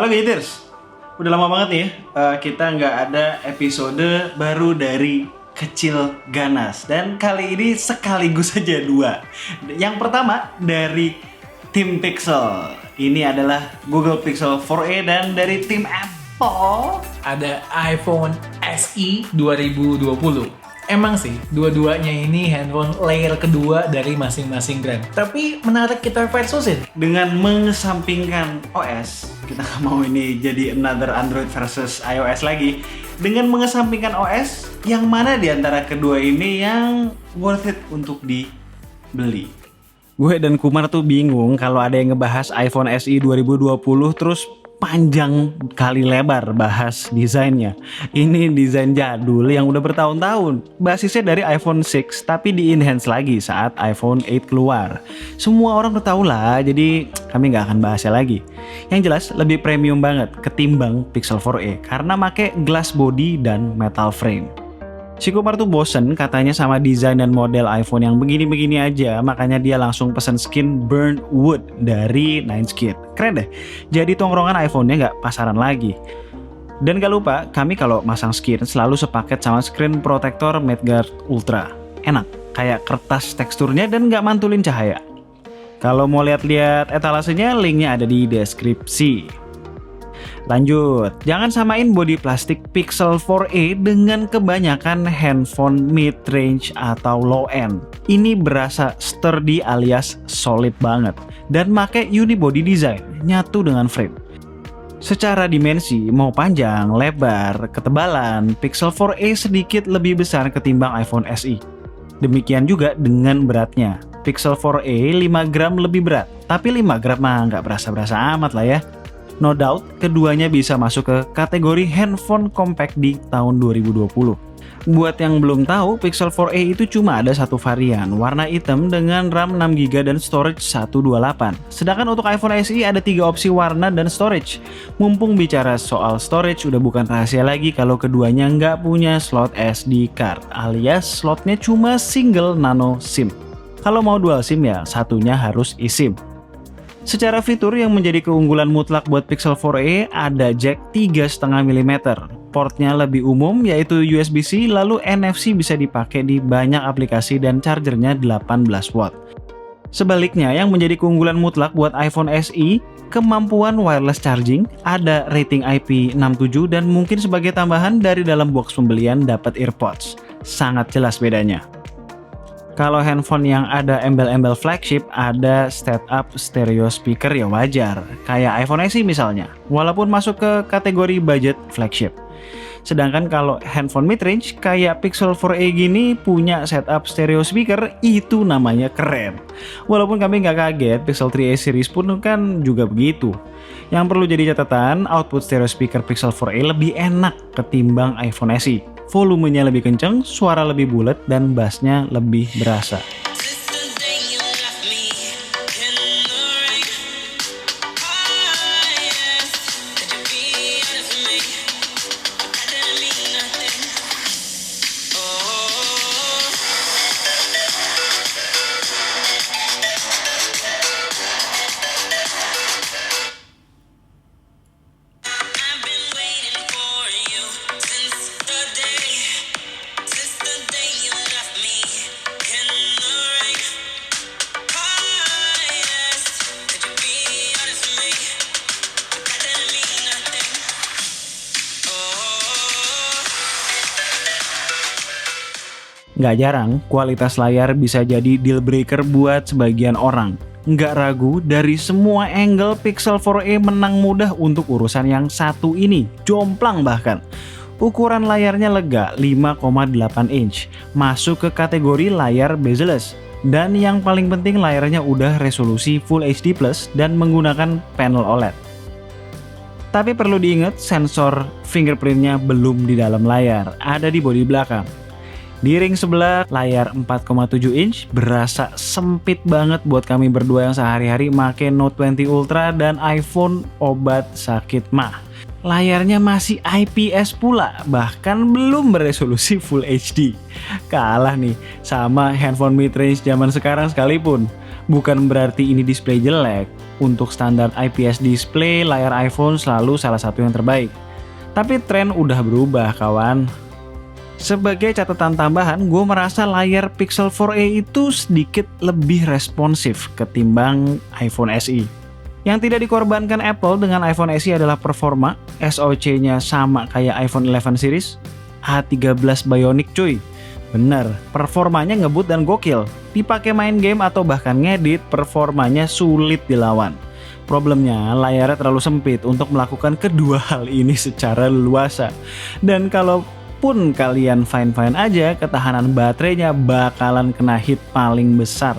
Halo Gators, udah lama banget nih ya kita nggak ada episode baru dari Kecil Ganas. Dan kali ini sekaligus saja dua. Yang pertama dari tim Pixel. Ini adalah Google Pixel 4a, dan dari tim Apple ada iPhone SE 2020. Emang sih, dua-duanya ini handphone layer kedua dari masing-masing brand. Tapi menarik kita versusin. dengan mengesampingkan OS. Kita nggak mau ini jadi another Android versus iOS lagi. Dengan mengesampingkan OS, yang mana di antara kedua ini yang worth it untuk dibeli? Gue dan Kumar tuh bingung kalau ada yang ngebahas iPhone SE 2020 terus panjang kali lebar bahas desainnya. Ini desain jadul yang udah bertahun-tahun. Basisnya dari iPhone 6 tapi di-enhance lagi saat iPhone 8 keluar. Semua orang udah tahu lah, jadi kami nggak akan bahasnya lagi. Yang jelas lebih premium banget ketimbang Pixel 4a karena make glass body dan metal frame. Si Kumar tuh bosen katanya sama desain dan model iPhone yang begini-begini aja, makanya dia langsung pesen skin burnt wood dari Nineskin. Keren deh, jadi tongkrongan iPhone-nya nggak pasaran lagi. Dan gak lupa, kami kalau masang skin selalu sepaket sama screen protector Matte Ultra. Enak, kayak kertas teksturnya dan nggak mantulin cahaya. Kalau mau lihat-lihat etalasenya, linknya ada di deskripsi. Lanjut, jangan samain bodi plastik Pixel 4a dengan kebanyakan handphone mid-range atau low-end. Ini berasa sturdy alias solid banget dan make unibody design, nyatu dengan frame. Secara dimensi, mau panjang, lebar, ketebalan, Pixel 4a sedikit lebih besar ketimbang iPhone SE. Demikian juga dengan beratnya. Pixel 4a 5 gram lebih berat, tapi 5 gram mah nggak berasa-berasa amat lah ya. No doubt, keduanya bisa masuk ke kategori handphone compact di tahun 2020. Buat yang belum tahu, Pixel 4a itu cuma ada satu varian, warna hitam dengan RAM 6GB dan storage 128. Sedangkan untuk iPhone SE ada 3 opsi warna dan storage. Mumpung bicara soal storage, udah bukan rahasia lagi kalau keduanya nggak punya slot SD card, alias slotnya cuma single nano SIM. Kalau mau dual SIM ya, satunya harus eSIM. Secara fitur yang menjadi keunggulan mutlak buat Pixel 4a ada jack 3,5 mm. Portnya lebih umum yaitu USB-C, lalu NFC bisa dipakai di banyak aplikasi dan chargernya 18 watt. Sebaliknya, yang menjadi keunggulan mutlak buat iPhone SE, kemampuan wireless charging, ada rating IP67 dan mungkin sebagai tambahan dari dalam box pembelian dapat AirPods. Sangat jelas bedanya. Kalau handphone yang ada embel-embel flagship, ada step-up stereo speaker ya wajar, kayak iPhone SE misalnya, walaupun masuk ke kategori budget flagship. Sedangkan kalau handphone mid-range kayak Pixel 4a gini punya setup stereo speaker, itu namanya keren. Walaupun kami nggak kaget, Pixel 3a series pun kan juga begitu. Yang perlu jadi catatan, output stereo speaker Pixel 4a lebih enak ketimbang iPhone SE. Volumenya lebih kenceng, suara lebih bulat, dan bassnya lebih berasa. Nggak jarang, kualitas layar bisa jadi deal breaker buat sebagian orang. Nggak ragu, dari semua angle Pixel 4a menang mudah untuk urusan yang satu ini, jomplang bahkan. Ukuran layarnya lega, 5,8 inch, masuk ke kategori layar bezel-less. Dan yang paling penting layarnya udah resolusi Full HD Plus dan menggunakan panel OLED. Tapi perlu diingat, sensor fingerprintnya belum di dalam layar, ada di bodi belakang. Di ring sebelah, layar 4,7 inch berasa sempit banget buat kami berdua yang sehari-hari make Note 20 Ultra dan iPhone obat sakit mah. Layarnya masih IPS pula, bahkan belum beresolusi Full HD. Kalah nih sama handphone mid-range zaman sekarang sekalipun. Bukan berarti ini display jelek. Untuk standar IPS display, layar iPhone selalu salah satu yang terbaik. Tapi tren udah berubah, kawan. Sebagai catatan tambahan, gue merasa layar Pixel 4a itu sedikit lebih responsif ketimbang iPhone SE. Yang tidak dikorbankan Apple dengan iPhone SE adalah performa. SoC-nya sama kayak iPhone 11 series, A13 Bionic cuy. Bener, performanya ngebut dan gokil. Dipakai main game atau bahkan ngedit, performanya sulit dilawan. Problemnya, layarnya terlalu sempit untuk melakukan kedua hal ini secara leluasa. Dan kalaupun kalian fine-fine aja, ketahanan baterainya bakalan kena hit paling besar.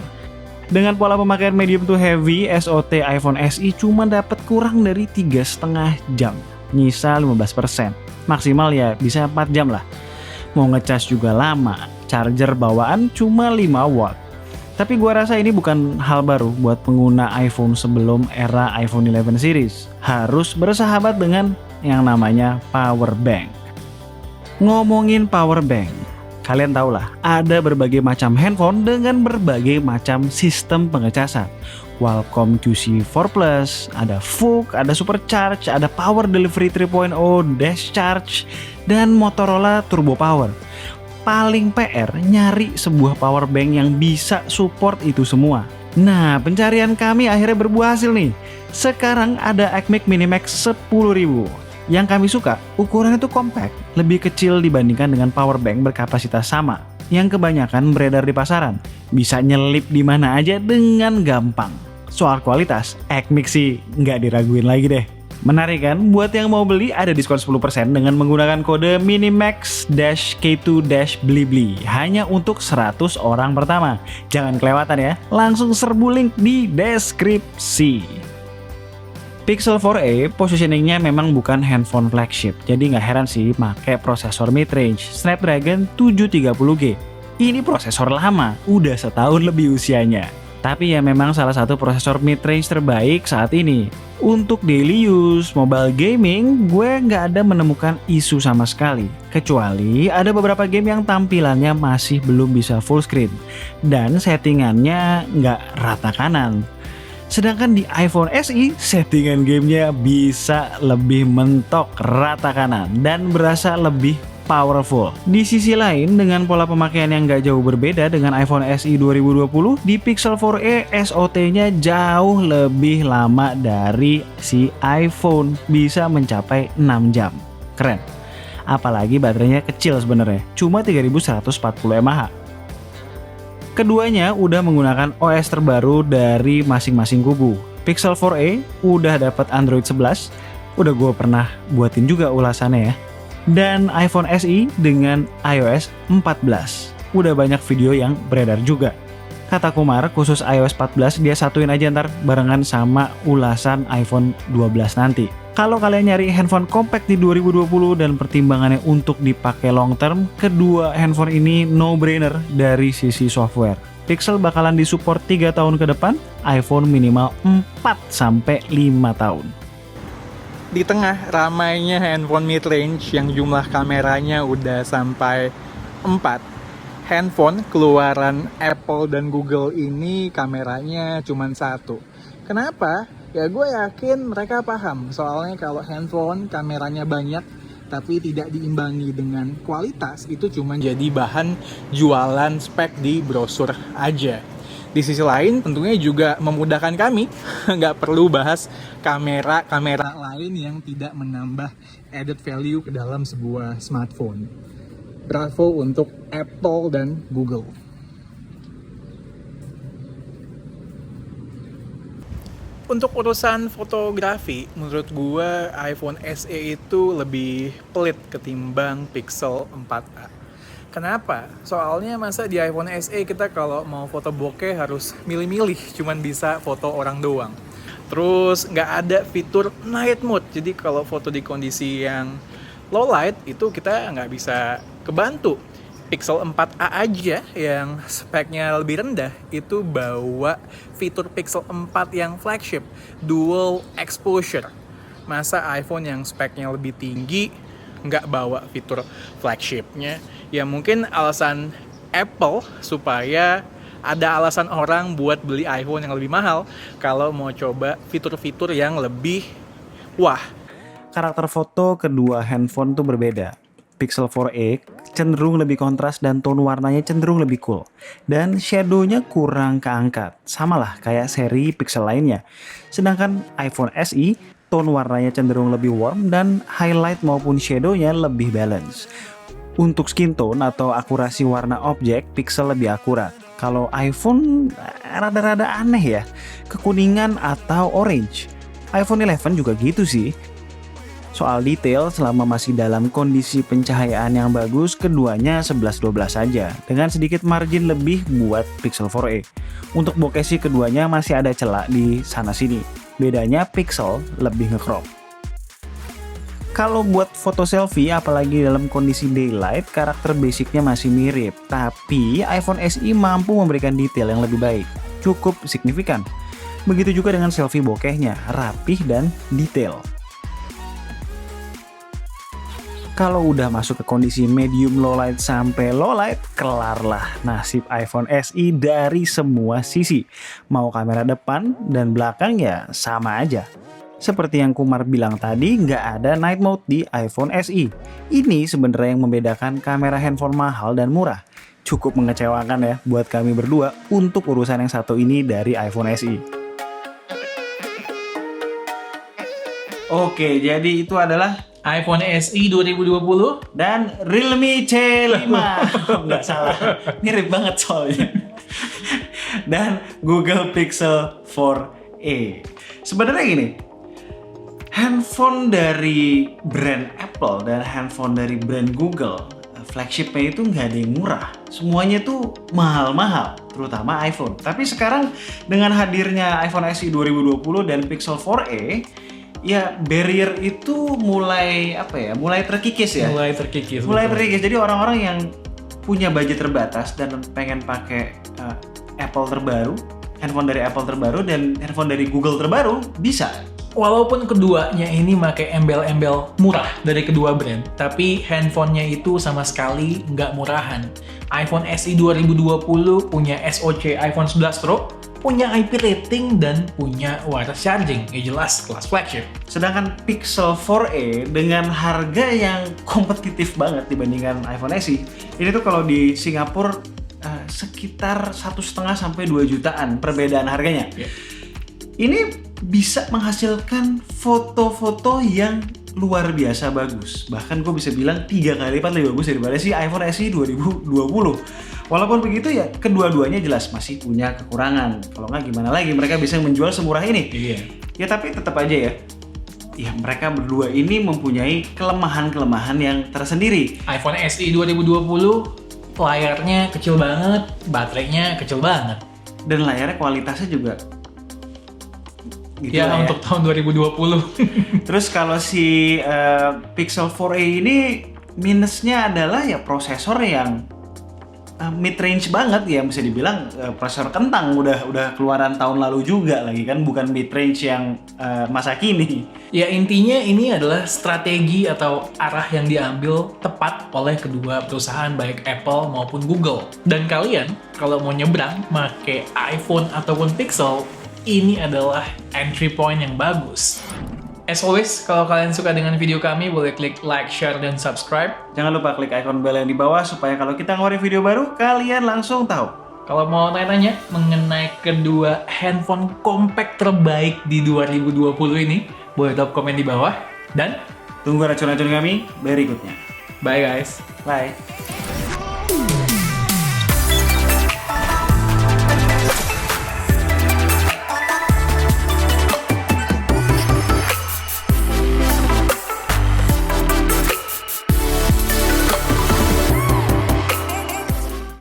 Dengan pola pemakaian medium to heavy, SOT iPhone SE cuma dapat kurang dari 3,5 jam. Nyisa 15%. Maksimal ya bisa 4 jam lah. Mau ngecas juga lama, charger bawaan cuma 5 watt. Tapi gua rasa ini bukan hal baru buat pengguna iPhone sebelum era iPhone 11 series. Harus bersahabat dengan yang namanya power bank. Ngomongin power bank, kalian tahulah ada berbagai macam handphone dengan berbagai macam sistem pengecasan. Qualcomm QC4 Plus, ada VOOC, ada Supercharge, ada Power Delivery 3.0, Dash Charge, dan Motorola Turbo Power. Paling PR nyari sebuah power bank yang bisa support itu semua. Nah, pencarian kami akhirnya berbuah hasil nih. Sekarang ada Acmic Minimax 10.000. Yang kami suka, ukurannya tuh compact, lebih kecil dibandingkan dengan power bank berkapasitas sama yang kebanyakan beredar di pasaran. Bisa nyelip di mana aja dengan gampang. Soal kualitas, Acmic sih nggak diraguin lagi deh. Menarik kan? Buat yang mau beli ada diskon 10% dengan menggunakan kode Minimax-K2-Blibli hanya untuk 100 orang pertama. Jangan kelewatan ya, langsung serbu link di deskripsi. Pixel 4a positioningnya memang bukan handphone flagship, jadi nggak heran sih pakai prosesor mid-range Snapdragon 730G. Ini prosesor lama, udah setahun lebih usianya. Tapi ya memang salah satu prosesor mid-range terbaik saat ini. Untuk daily use, mobile gaming, gue nggak ada menemukan isu sama sekali. Kecuali ada beberapa game yang tampilannya masih belum bisa full screen. Dan settingannya nggak rata kanan. Sedangkan di iPhone SE, settingan gamenya bisa lebih mentok rata kanan dan berasa lebih powerful. Di sisi lain, dengan pola pemakaian yang gak jauh berbeda dengan iPhone SE 2020, di Pixel 4a SOT-nya jauh lebih lama dari si iPhone, bisa mencapai 6 jam. Keren. Apalagi baterainya kecil sebenarnya, cuma 3140 mAh. Keduanya udah menggunakan OS terbaru dari masing-masing kubu. Pixel 4a udah dapat Android 11, udah gue pernah buatin juga ulasannya ya. Dan iPhone SE dengan iOS 14. Udah banyak video yang beredar juga. Kata Kumar, khusus iOS 14 dia satuin aja ntar barengan sama ulasan iPhone 12 nanti. Kalau kalian nyari handphone compact di 2020 dan pertimbangannya untuk dipakai long term, kedua handphone ini no-brainer dari sisi software. Pixel bakalan disupport 3 tahun ke depan, iPhone minimal 4-5 tahun. Di tengah ramainya handphone mid-range yang jumlah kameranya udah sampai 4, handphone keluaran Apple dan Google ini kameranya cuma 1. Kenapa? Ya gue yakin mereka paham, soalnya kalau handphone kameranya banyak tapi tidak diimbangi dengan kualitas, itu cuma jadi bahan jualan spek di brosur aja. Di sisi lain tentunya juga memudahkan kami, nggak perlu bahas kamera lain yang tidak menambah added value ke dalam sebuah smartphone. Bravo untuk Apple dan Google. Untuk urusan fotografi, menurut gue iPhone SE itu lebih pelit ketimbang Pixel 4a. Kenapa? Soalnya masa di iPhone SE kita kalau mau foto bokeh harus milih-milih, cuman bisa foto orang doang. Terus nggak ada fitur night mode, jadi kalau foto di kondisi yang low light itu kita nggak bisa kebantu. Pixel 4a aja yang speknya lebih rendah itu bawa fitur Pixel 4 yang flagship, dual exposure. Masa iPhone yang speknya lebih tinggi nggak bawa fitur flagshipnya? Ya mungkin alasan Apple supaya ada alasan orang buat beli iPhone yang lebih mahal kalau mau coba fitur-fitur yang lebih wah. Karakter foto kedua handphone tuh berbeda. Pixel 4a cenderung lebih kontras dan tone warnanya cenderung lebih cool. Dan shadow-nya kurang keangkat. Sama lah kayak seri Pixel lainnya. Sedangkan iPhone SE, tone warnanya cenderung lebih warm dan highlight maupun shadow-nya lebih balance. Untuk skin tone atau akurasi warna objek, Pixel lebih akurat. Kalau iPhone rada-rada aneh ya, kekuningan atau orange. iPhone 11 juga gitu sih. Soal detail, selama masih dalam kondisi pencahayaan yang bagus, keduanya 11-12 saja, dengan sedikit margin lebih buat Pixel 4a. Untuk bokeh keduanya masih ada celah di sana-sini, bedanya Pixel lebih nge-crop. Kalau buat foto selfie, apalagi dalam kondisi daylight, karakter basicnya masih mirip, tapi iPhone SE mampu memberikan detail yang lebih baik, cukup signifikan. Begitu juga dengan selfie bokehnya, rapih dan detail. Kalau udah masuk ke kondisi medium low light sampai low light, kelarlah nasib iPhone SE dari semua sisi. Mau kamera depan dan belakang ya sama aja. Seperti yang Kumar bilang tadi, nggak ada night mode di iPhone SE. Ini sebenarnya yang membedakan kamera handphone mahal dan murah. Cukup mengecewakan ya buat kami berdua untuk urusan yang satu ini dari iPhone SE. Oke, jadi itu adalah iPhone SE 2020 dan Realme C5. Nggak salah, mirip banget soalnya. Dan Google Pixel 4a. Sebenarnya gini, handphone dari brand Apple dan handphone dari brand Google, flagshipnya itu nggak ada yang murah. Semuanya tuh mahal-mahal, terutama iPhone. Tapi sekarang dengan hadirnya iPhone SE 2020 dan Pixel 4a, ya barrier itu mulai terkikis ya. mulai terkikis. Jadi orang-orang yang punya budget terbatas dan pengen pakai Apple terbaru, handphone dari Apple terbaru dan handphone dari Google terbaru bisa. Walaupun keduanya ini pakai embel-embel murah dari kedua brand, tapi handphonenya itu sama sekali nggak murahan. iPhone SE 2020 punya SoC iPhone 11 Pro, punya IP rating dan punya wireless charging, ya jelas kelas flagship. Sedangkan Pixel 4a dengan harga yang kompetitif banget dibandingkan iPhone SE, ini tuh kalau di Singapura sekitar 1,5 sampai 2 jutaan perbedaan harganya. Yeah. Ini bisa menghasilkan foto-foto yang luar biasa bagus. Bahkan gue bisa bilang 3 kali lipat lebih bagus daripada si iPhone SE 2020. Walaupun begitu ya, kedua-duanya jelas masih punya kekurangan. Kalau nggak gimana lagi mereka bisa menjual semurah ini. Iya. Ya tapi tetap aja ya mereka berdua ini mempunyai kelemahan-kelemahan yang tersendiri. iPhone SE 2020 layarnya kecil banget, baterainya kecil banget. Dan layarnya kualitasnya juga gitu ya lah untuk tahun 2020. Terus kalau si Pixel 4a ini minusnya adalah ya prosesor yang mid range banget ya, bisa dibilang prosesor kentang udah keluaran tahun lalu juga lagi kan, bukan mid range yang masa kini. Ya intinya ini adalah strategi atau arah yang diambil tepat oleh kedua perusahaan baik Apple maupun Google. Dan kalian kalau mau nyebrang pakai iPhone ataupun Pixel, ini adalah entry point yang bagus. As always, kalau kalian suka dengan video kami, boleh klik like, share, dan subscribe. Jangan lupa klik icon bell yang di bawah supaya kalau kita ngeluarin video baru, kalian langsung tahu. Kalau mau tanya-tanya mengenai kedua handphone compact terbaik di 2020 ini, boleh drop komen di bawah. Dan tunggu racun-racun kami berikutnya. bye guys. Bye.